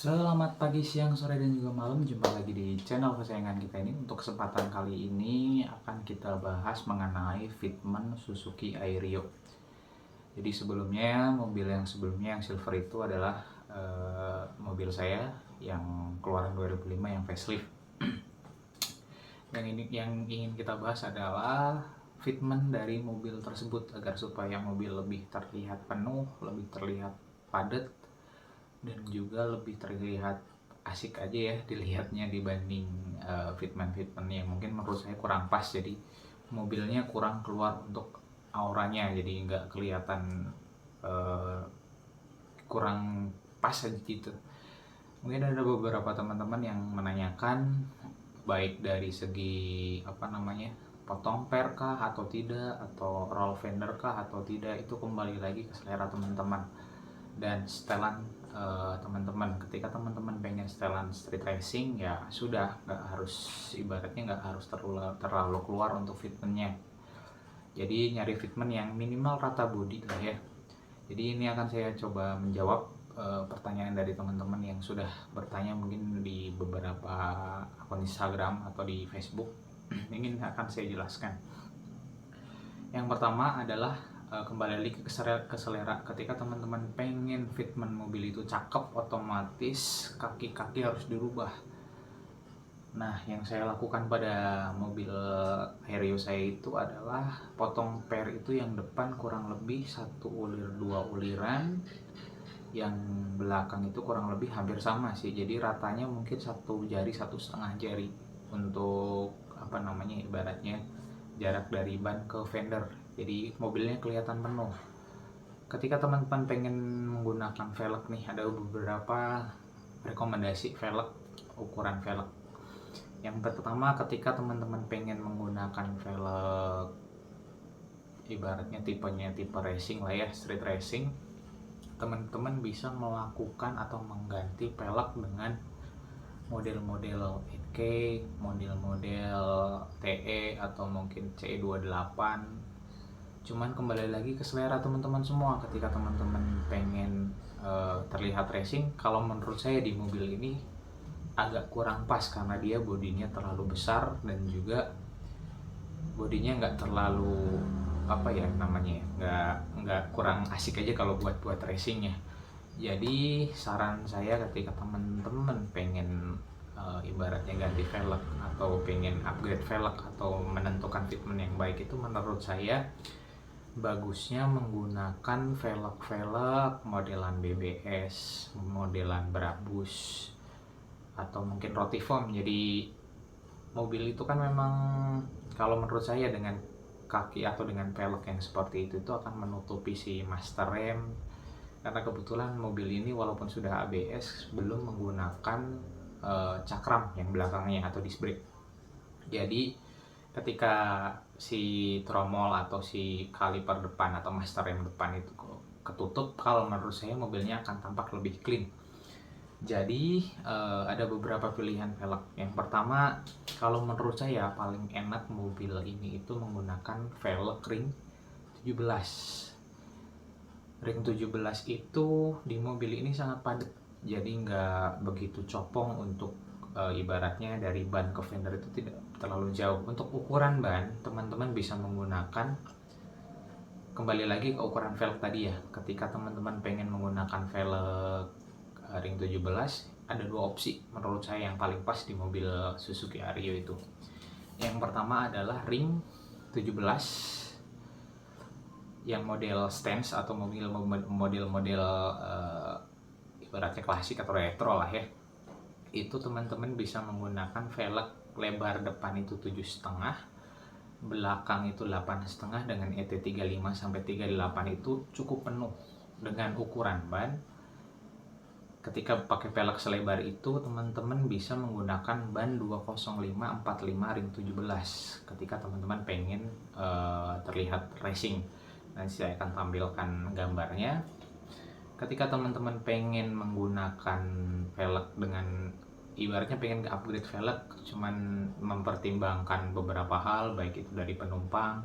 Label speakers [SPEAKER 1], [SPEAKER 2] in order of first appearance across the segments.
[SPEAKER 1] Selamat pagi, siang, sore, dan juga malam. Jumpa lagi di channel kesayangan kita ini. Untuk kesempatan kali ini akan kita bahas mengenai fitment Suzuki Airio. Jadi sebelumnya, mobil yang sebelumnya yang silver itu adalah mobil saya yang keluaran 2005 yang facelift. Yang ingin kita bahas adalah fitment dari mobil tersebut agar supaya mobil lebih terlihat penuh, lebih terlihat padat, dan juga lebih terlihat asik aja ya dilihatnya dibanding fitment-fitment yang mungkin menurut saya kurang pas. Jadi mobilnya kurang keluar untuk auranya, jadi nggak kelihatan kurang pas aja gitu. Mungkin ada beberapa teman-teman yang menanyakan baik dari segi potong per kah atau tidak, atau roll fender kah atau tidak. Itu kembali lagi ke selera teman-teman dan setelan teman-teman. Ketika teman-teman pengen setelan street racing, ya sudah, nggak harus, ibaratnya nggak harus terlalu keluar untuk fitmentnya. Jadi nyari fitment yang minimal rata body lah ya. Jadi ini akan saya coba menjawab pertanyaan dari teman-teman yang sudah bertanya mungkin di beberapa akun Instagram atau di Facebook. Ini akan saya jelaskan. Yang pertama adalah kembali lagi ke selera. Ketika teman-teman pengen fitment mobil itu cakep, otomatis kaki-kaki harus dirubah. Nah, yang saya lakukan pada mobil Airio saya itu adalah potong per itu yang depan kurang lebih 1 ulir 2 uliran, yang belakang itu kurang lebih hampir sama sih. Jadi ratanya mungkin 1 jari 1,5 jari untuk ibaratnya jarak dari ban ke fender. Jadi mobilnya kelihatan penuh. Ketika teman-teman pengen menggunakan velg nih, ada beberapa rekomendasi velg, ukuran velg. Yang pertama, ketika teman-teman pengen menggunakan velg ibaratnya tipenya tipe racing lah ya, street racing, teman-teman bisa melakukan atau mengganti velg dengan model-model NK, model-model TE, atau mungkin CE28. Cuman kembali lagi ke selera teman-teman semua. Ketika teman-teman pengen terlihat racing, kalau menurut saya di mobil ini agak kurang pas karena dia bodinya terlalu besar dan juga bodinya nggak terlalu nggak kurang asik aja kalau buat racingnya. Jadi saran saya ketika teman-teman pengen ibaratnya ganti velg atau pengen upgrade velg atau menentukan fitment yang baik, itu menurut saya bagusnya menggunakan velg modelan BBS, modelan Brabus, atau mungkin Rotiform. Jadi mobil itu kan memang kalau menurut saya dengan kaki atau dengan velg yang seperti itu akan menutupi si master rem, karena kebetulan mobil ini walaupun sudah ABS belum menggunakan cakram yang belakangnya atau disc brake. Jadi ketika si tromol atau si kaliper depan atau master rem depan itu ketutup, kalau menurut saya mobilnya akan tampak lebih clean. Jadi ada beberapa pilihan velg. Yang pertama, kalau menurut saya paling enak mobil ini itu menggunakan velg ring 17. Ring 17 itu di mobil ini sangat padat, jadi nggak begitu copong untuk ibaratnya dari ban ke fender itu tidak terlalu jauh. Untuk ukuran ban, teman-teman bisa menggunakan, kembali lagi ke ukuran velg tadi ya. Ketika teman-teman pengen menggunakan velg ring 17, ada 2 opsi menurut saya yang paling pas di mobil Suzuki Airio itu. Yang pertama adalah ring 17 yang model stance atau model ibaratnya klasik atau retro lah ya. Itu teman-teman bisa menggunakan velg lebar depan itu 7,5, belakang itu 8,5 dengan ET35 sampai 38. Itu cukup penuh dengan ukuran ban. Ketika pakai velg selebar itu, teman-teman bisa menggunakan ban 205/45 ring 17 ketika teman-teman pengen terlihat racing. Nanti saya akan tampilkan gambarnya. Ketika teman-teman pengen menggunakan velg dengan ibaratnya pengen upgrade velg, cuman mempertimbangkan beberapa hal, baik itu dari penumpang,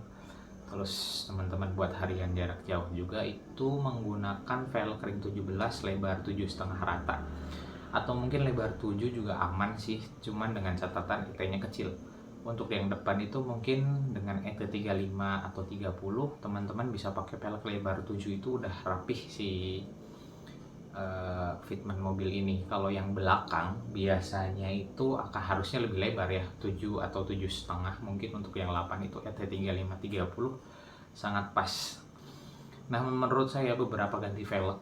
[SPEAKER 1] terus teman-teman buat harian jarak jauh juga, itu menggunakan velg ring 17 lebar 7,5 rata. atau mungkin lebar 7 juga aman sih, cuman dengan catatan ET-nya kecil. Untuk yang depan itu mungkin dengan ET 35 atau 30 teman-teman bisa pakai pelek lebar 7 itu udah rapih si fitment mobil ini. Kalau yang belakang biasanya itu akan harusnya lebih lebar ya, 7 atau 7,5. Mungkin untuk yang 8 itu ET 35 30 sangat pas. Nah, menurut saya beberapa ganti velg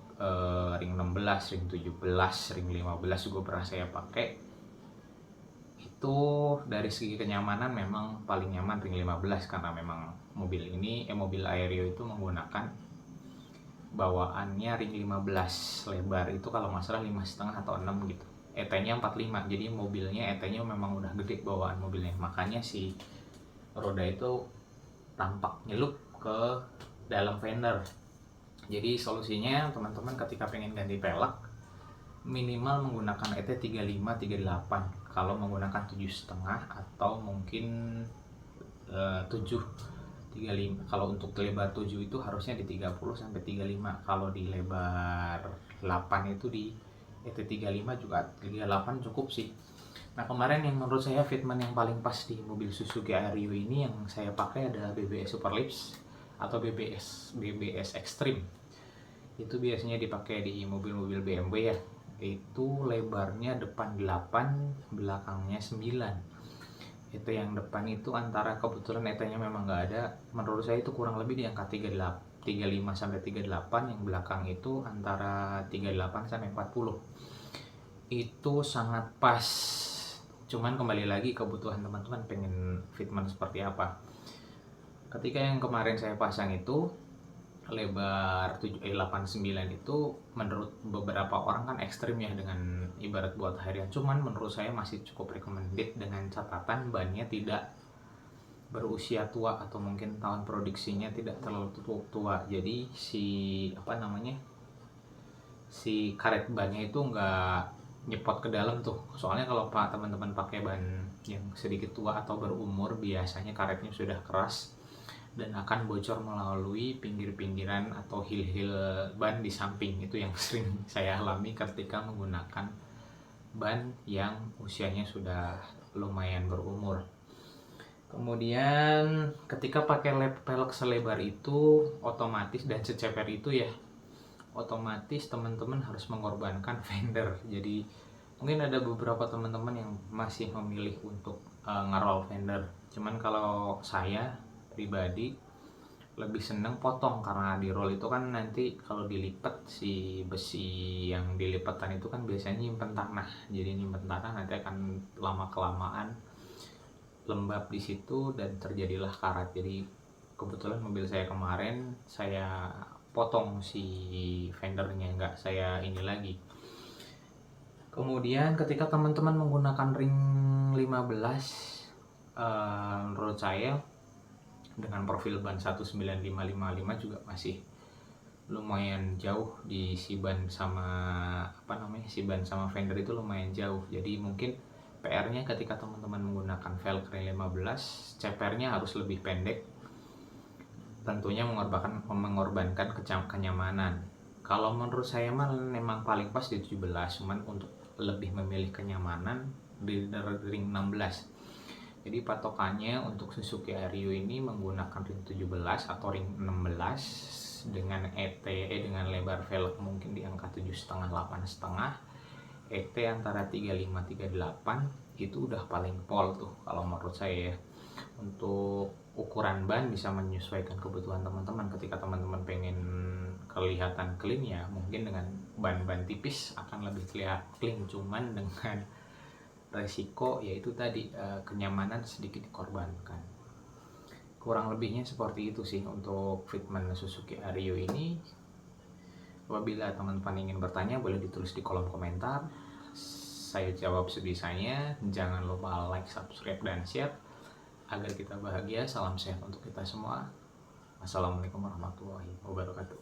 [SPEAKER 1] ring 16, ring 17, ring 15 juga pernah saya pakai. Itu dari segi kenyamanan memang paling nyaman ring 15 karena memang mobil Aerio itu menggunakan bawaannya ring 15 lebar itu kalau nggak salah 5,5 atau 6 gitu. ET-nya 45, jadi mobilnya ET-nya memang udah gede bawaan mobilnya, makanya si roda itu tampak nyelup ke dalam fender. Jadi solusinya teman-teman ketika pengen ganti pelek minimal menggunakan ET 35 38 kalau menggunakan 7,5 atau mungkin 7 35. Kalau untuk lebar 7 itu harusnya di 30 sampai 35. Kalau di lebar 8 itu di ET 35 juga 38 cukup sih. Nah, kemarin yang menurut saya fitment yang paling pas di mobil Suzuki Aerio ini yang saya pakai adalah BBS Superlips atau BBS Extreme. Itu biasanya dipakai di mobil-mobil BMW ya. Itu lebarnya depan 8, belakangnya 9. Itu yang depan itu antara kebetulan ET-nya memang nggak ada. Menurut saya itu kurang lebih di angka 35 sampai 38, yang belakang itu antara 38 sampai 40. Itu sangat pas. Cuman kembali lagi kebutuhan teman-teman pengen fitment seperti apa. Ketika yang kemarin saya pasang itu lebar 89 itu menurut beberapa orang kan ekstrim ya, dengan ibarat buat harian. Cuman menurut saya masih cukup recommended dengan catatan bannya tidak berusia tua atau mungkin tahun produksinya tidak terlalu tua. Jadi si karet bannya itu nggak nyepot ke dalam tuh. Soalnya kalau teman-teman pakai ban yang sedikit tua atau berumur, biasanya karetnya sudah keras dan akan bocor melalui pinggir-pinggiran atau heel-heel ban di samping. Itu yang sering saya alami ketika menggunakan ban yang usianya sudah lumayan berumur. Kemudian ketika pakai pelek selebar itu otomatis dan seceper itu ya, otomatis teman-teman harus mengorbankan fender. Jadi mungkin ada beberapa teman-teman yang masih memilih untuk ngerol fender. Cuman kalau saya pribadi lebih seneng potong, karena di roll itu kan nanti kalau dilipat si besi yang dilipatan itu kan biasanya nyimpen tanah. Jadi nyimpen tanah nanti akan lama kelamaan lembab di situ dan terjadilah karat. Jadi kebetulan mobil saya kemarin saya potong si fendernya, nggak saya ini lagi. Kemudian ketika teman-teman menggunakan ring 15, menurut saya dengan profil ban 19555 juga masih lumayan jauh di si ban sama fender itu lumayan jauh. Jadi mungkin PR-nya ketika teman-teman menggunakan velg ring 15, cepernya harus lebih pendek. Tentunya mengorbankan kenyamanan. Kalau menurut saya memang paling pas di 17, cuman untuk lebih memilih kenyamanan di ring 16. Jadi patokannya untuk Suzuki Aerio ini menggunakan ring 17 atau ring 16 dengan dengan lebar velg mungkin di angka 7,5 8,5. ET antara 35 38 itu udah paling pol tuh kalau menurut saya ya. Untuk ukuran ban bisa menyesuaikan kebutuhan teman-teman. Ketika teman-teman pengen kelihatan clean ya mungkin dengan ban-ban tipis akan lebih terlihat clean, cuman dengan resiko yaitu tadi kenyamanan sedikit dikorbankan. Kurang lebihnya seperti itu sih untuk fitment Suzuki Aerio ini. Apabila teman-teman ingin bertanya boleh ditulis di kolom komentar, saya jawab sebisanya. Jangan lupa like, subscribe, dan share agar kita bahagia. Salam sehat untuk kita semua. Wassalamualaikum warahmatullahi wabarakatuh.